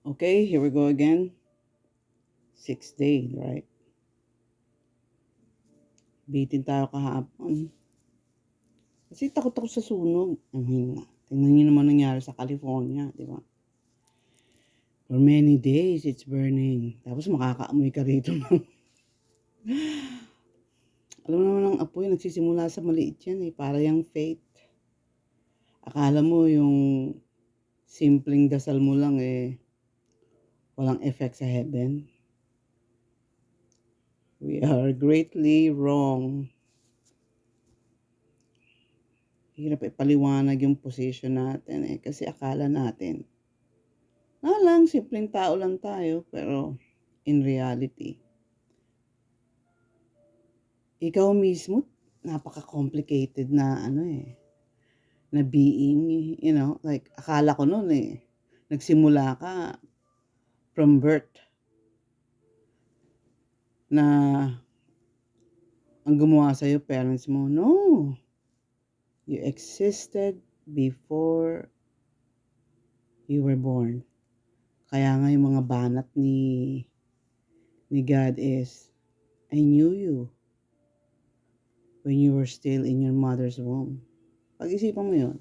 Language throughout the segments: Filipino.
Okay, here we go again. 6th day, right? Bitin tayo kahapon. Kasi takot ako sa sunog. Tingnan niyo naman nangyari sa California, di ba? For many days, it's burning. Tapos makakaamoy ka rito ng... Alam mo naman ang apoy, nagsisimula sa maliit yan eh. Para yung faith. Akala mo yung simpleng dasal mo lang eh, walang effect sa heaven. We are greatly wrong. Hirap ipaliwanag yung position natin eh. Kasi akala natin, lang, simpleng tao lang tayo. Pero in reality, ikaw mismo, napaka-complicated na na being, like akala ko noon eh, nagsimula ka from birth na ang gumawa sa'yo parents mo. No, you existed before you were born. Kaya nga yung mga banat ni God is, I knew you when you were still in your mother's womb. Pag-isipan mo yun.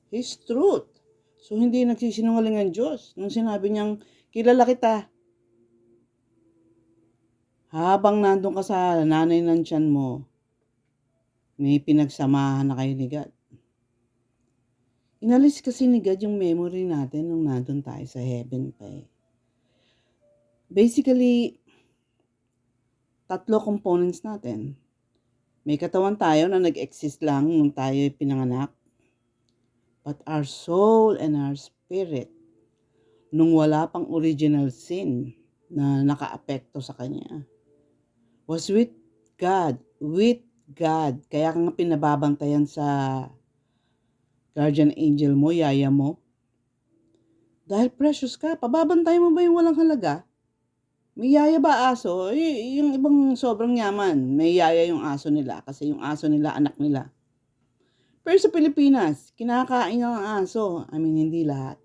His truth. So, hindi nagsisinungaling ang Diyos. Nung sinabi niyang, kilala kita. Habang nandun ka sa nanay ng tiyan mo, may pinagsamahan na kayo ni God. Inalis kasi ni God yung memory natin nung nandun tayo sa heaven pa eh. Basically, 3 components natin. May katawan tayo na nag-exist lang nung tayo pinanganak. But our soul and our spirit, nung wala pang original sin na nakaapekto sa kanya, was with God. With God. Kaya ka nga pinababantayan sa guardian angel mo, yaya mo. Dahil precious ka, pababantayan mo ba yung walang halaga? May yaya ba aso? Yung ibang sobrang yaman, may yaya yung aso nila kasi yung aso nila, anak nila. Pero sa Pilipinas, kinakain ng aso. Hindi lahat.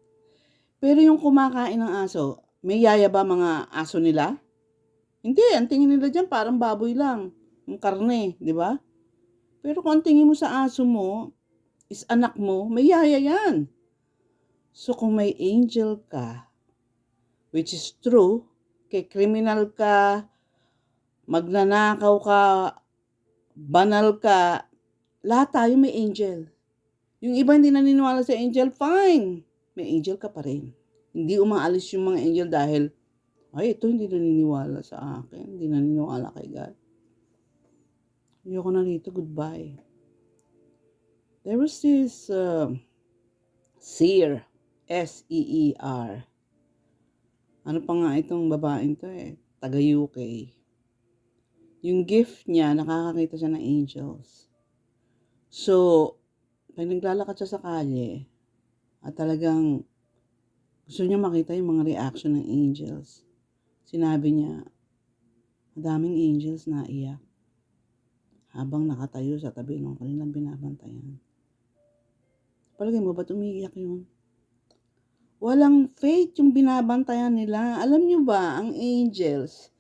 Pero yung kumakain ng aso, may yaya ba mga aso nila? Hindi, ang tingin nila dyan parang baboy lang. Yung karne, di ba? Pero kung ang tingin mo sa aso mo, is anak mo, may yaya yan. So kung may angel ka, which is true, kay criminal ka, magnanakaw ka, banal ka, lahat tayo may angel. Yung iba hindi naniniwala sa angel, fine. May angel ka pa rin. Hindi umaalis yung mga angel dahil, ito hindi naniniwala sa akin. Hindi naniniwala kay God. Ayoko na rito, goodbye. There was this seer, S-E-E-R. Ano pa nga itong babaeng to eh, taga UK. Yung gift niya, nakakakita siya ng angels. So, pag naglalakad siya sa kalye, at talagang gusto niya makita yung mga reaction ng angels, sinabi niya, madaming angels na iyak habang nakatayo sa tabi ng kanilang binabantayan. Palagay mo, ba't umiiyak yun? Walang faith yung binabantayan nila. Alam niyo ba, ang angels,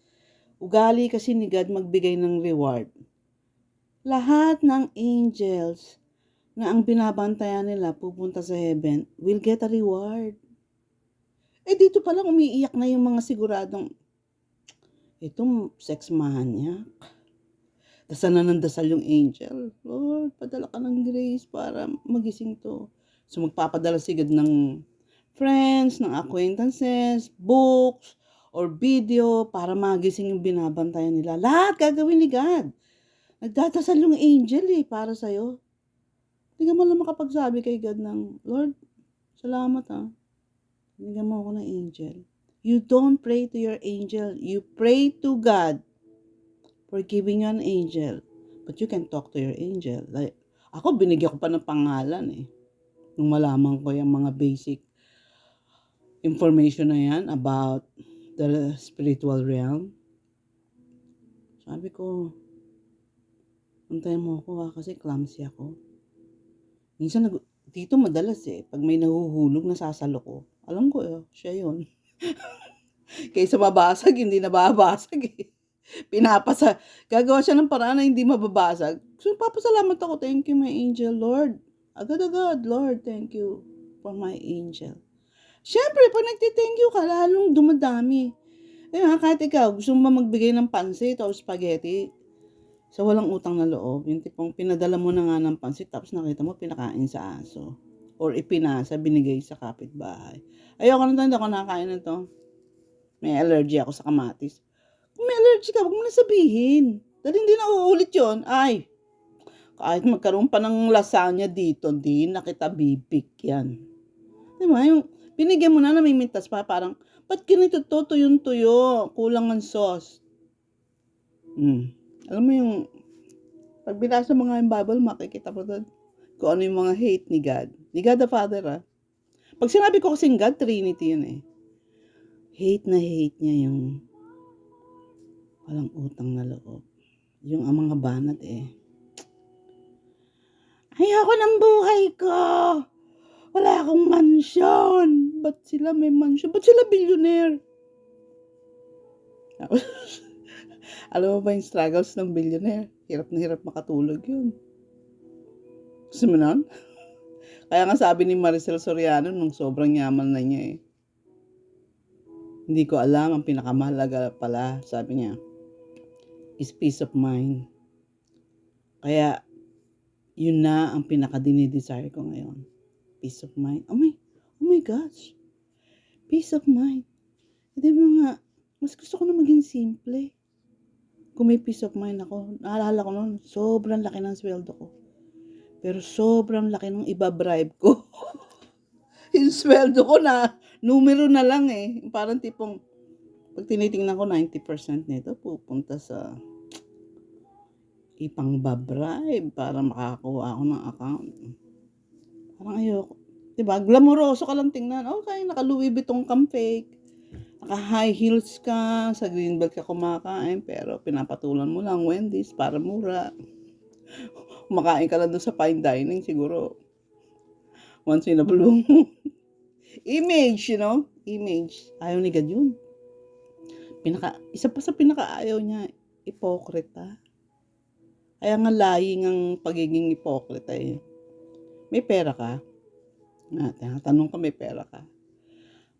ugali kasi ni God magbigay ng reward. Lahat ng angels na ang binabantayan nila pupunta sa heaven will get a reward. Dito pa lang umiiyak na yung mga siguradong, itong sex maniac. Dasal na ng dasal yung angel. Lord, padala ka ng grace para magising to. So magpapadala si God ng friends, ng acquaintances, books, or video para magising yung binabantayan nila. Lahat gagawin ni God. Nagdadasal yung angel para sa'yo. Hindi ka man lang makapagsabi kay God ng, Lord, salamat binigyan mo ako ng angel. You don't pray to your angel. You pray to God for giving you an angel. But you can talk to your angel. Like, ako, binigyan ko pa ng pangalan nung malaman ko yung mga basic information na yan about the spiritual realm. Sabi ko, antayin mo ako kasi clumsy ako. Minsan, dito madalas pag may nahuhulog, nasasalo ko. Alam ko, siya yun. Kaysa mabasag, hindi nababasag eh. Gagawa siya ng paraan na hindi mababasag. So, papasalamat ako, thank you my angel, Lord. Agad-agad, Lord, thank you for my angel. Siyempre, pag nagti-thank you ka, lalong dumadami. Kahit ikaw, gusto mo ba magbigay ng pansit o spaghetti sa walang utang na loob? Yung tipong pinadala mo na nga ng pansit, tapos nakita mo pinakain sa aso. Or ipinasa, binigay sa kapitbahay. Ayoko na to, hindi ako nakakain na to. May allergy ako sa kamatis. Kung may allergy ka, huwag mo na sabihin. Dahil hindi na uulit yun. Ay, kahit magkaroon pa ng lasagna dito, di na kita bibigyan. Diba? Yung binigyan mo na may mintas pa, parang, ba't ganito to, tuyong-tuyo, kulang ng sauce. Alam mo yung, pag binasa mo nga yung Bible, makikita mo doon kung ano yung mga hate ni God. Ni God the Father, Pag sinabi ko kasing God, Trinity yun eh. Hate na hate niya yung walang utang na loob. Yung ang mga banat eh. Ayoko ng buhay ko. Wala akong mansyon. Ba't sila may mansyon? Ba't sila billionaire? Alam mo ba yung struggles ng billionaire? Hirap na hirap makatulog yun. Gusto mo nun? Kaya nga sabi ni Maricel Soriano nung sobrang yaman na niya eh. Hindi ko alam, ang pinakamahalaga pala, sabi niya, is peace of mind. Kaya, yun na ang pinaka-dinidesire ko ngayon. Peace of mind. Oh my gosh. Peace of mind. Hindi mo nga, mas gusto ko na maging simple. Kung may peace of mind ako, naalala ko noon, sobrang laki ng sweldo ko. Pero sobrang laki ng iba-bribe ko. Yung sweldo ko na, numero na lang eh. Parang tipong, pag tinitingnan ko, 90% nito pupunta sa ipang-babribe para makakuha ako ng account. Parang ayoko. Diba? Glamoroso ka lang tingnan. Okay, naka-Louis Vuitton kang fake. Naka-high heels ka, sa Greenbelt ka kumakain, pero pinapatulan mo lang Wendy's para mura. Kumakain ka lang doon sa fine dining, siguro once in a blue moon. Image, you know? Image. Ayaw ni God yun. Isa pa sa pinaka-ayaw niya, ipokrita. Kaya nga lying ang pagiging ipokrita eh. May pera ka? Tanong ka, may pera ka?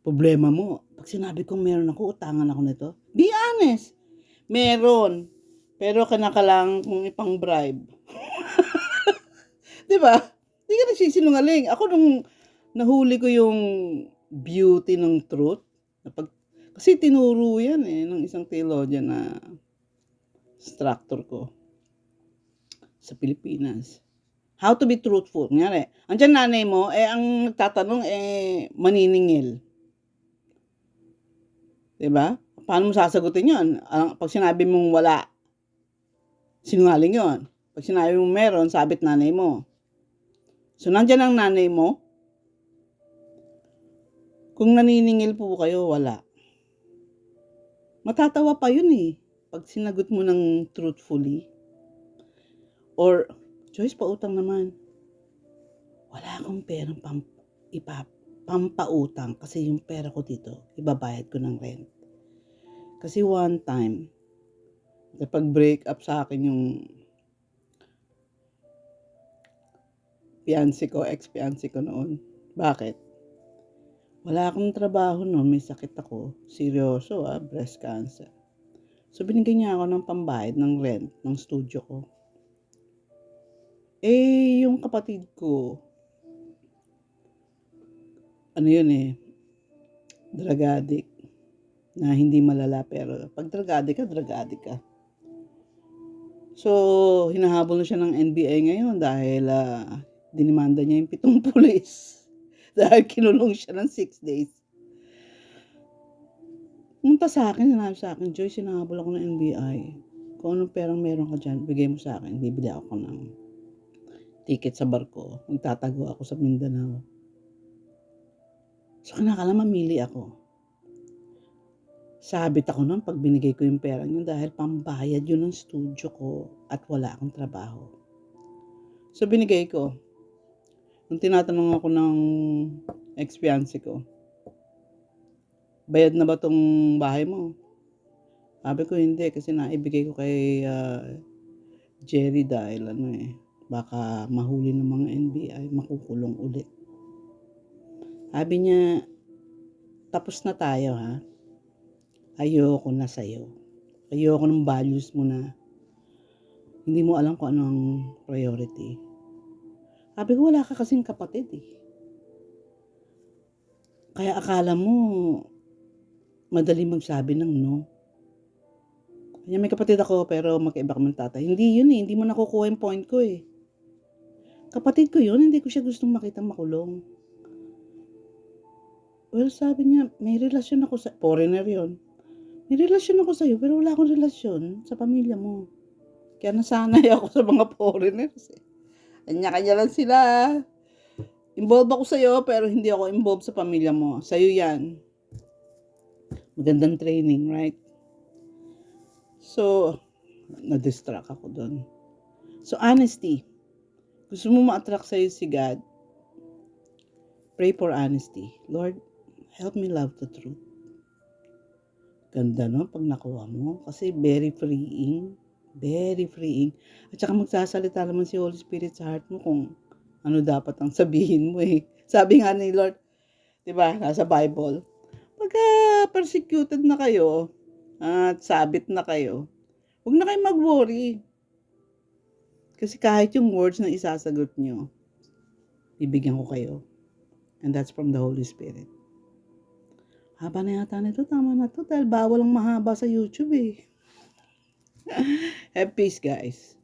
Problema mo, pag sinabi kong meron ako, utangan ako nito. Be honest. Meron. Pero kinakalang kung ipang bribe. Diba? Hindi ka nagsisinungaling. Ako nung nahuli ko yung beauty ng truth, kasi tinuro yan eh, ng isang theologian na instructor ko sa Pilipinas. How to be truthful. Ngayari, andyan nanay mo, ang nagtatanong, maniningil. Diba? Paano mo sasagutin yun? Pag sinabi mong wala, sinungaling yun. Pag sinabi mong meron, sabit nanay mo. So, nandyan ang nanay mo. Kung naniningil po kayo, wala. Matatawa pa yun eh. Pag sinagot mo ng truthfully. Or, Joyce, pautang naman. Wala akong perang pampautang kasi yung pera ko dito, ibabayad ko ng rent. Kasi one time, napag-break up sa akin yung ex-fiancé ko noon. Bakit? Wala akong trabaho noon, may sakit ako. Seryoso breast cancer. So binigyan niya ako ng pambayad ng rent ng studio ko. Yung kapatid ko, drug addict. Na hindi malala pero pag drug addict ka. So, hinahabol na siya ng NBI ngayon dahil dinimanda niya yung 7 pulis. Dahil kinulong siya ng 6 days. Pumunta sa akin, sinabi sa akin, Joyce, hinahabol ako ng NBI. Kung anong perang meron ka dyan, bigay mo sa akin. Bibili ako ng ticket sa barko. Magtatago ako sa Mindanao. So, kinakala mamili ako. Sabit ako nun pag binigay ko yung pera yun dahil pambayad yun ng studio ko at wala akong trabaho. So, binigay ko. Nung tinatanong ako ng ex-fiancé ko, bayad na ba tong bahay mo? Sabi ko, hindi kasi naibigay ko kay Jerry dahil baka mahuli ng mga NBI, makukulong ulit. Sabi niya, tapos na tayo ha. Ayoko na sa'yo. Ayoko ng values mo na hindi mo alam kung ano ang priority. Sabi ko, wala ka kasing kapatid eh. Kaya akala mo, madali magsabi ng no. Kanya may kapatid ako pero magkaiba kami ng tatay. Hindi yun eh, hindi mo nakukuha yung point ko eh. Kapatid ko yun, hindi ko siya gustong makita makulong. Well, sabi niya, may relasyon ako sa, foreigner yun. May relasyon ako sa'yo pero wala akong relasyon sa pamilya mo. Kaya nasanay ako sa mga foreigners eh. Kanya-kanya lang sila. Involved ako sa'yo pero hindi ako involved sa pamilya mo. Sa'yo yan. Magandang training, right? So, na-distract ako doon. So, honesty. Gusto mo ma-attract sa'yo si God? Pray for honesty. Lord, help me love the truth. Ganda no, pag nakuha mo. Kasi very freeing. Very freeing. At saka magsasalita naman si Holy Spirit sa heart mo kung ano dapat ang sabihin mo eh. Sabi nga ni Lord, di ba, nasa Bible, pagka persecuted na kayo, at sabit na kayo, huwag na kayo mag-worry. Kasi kahit yung words na isasagot nyo, bibigyan ko kayo. And that's from the Holy Spirit. Haba na yata nito, tama na to, dahil bawal ang mahaba sa YouTube eh. Have peace guys.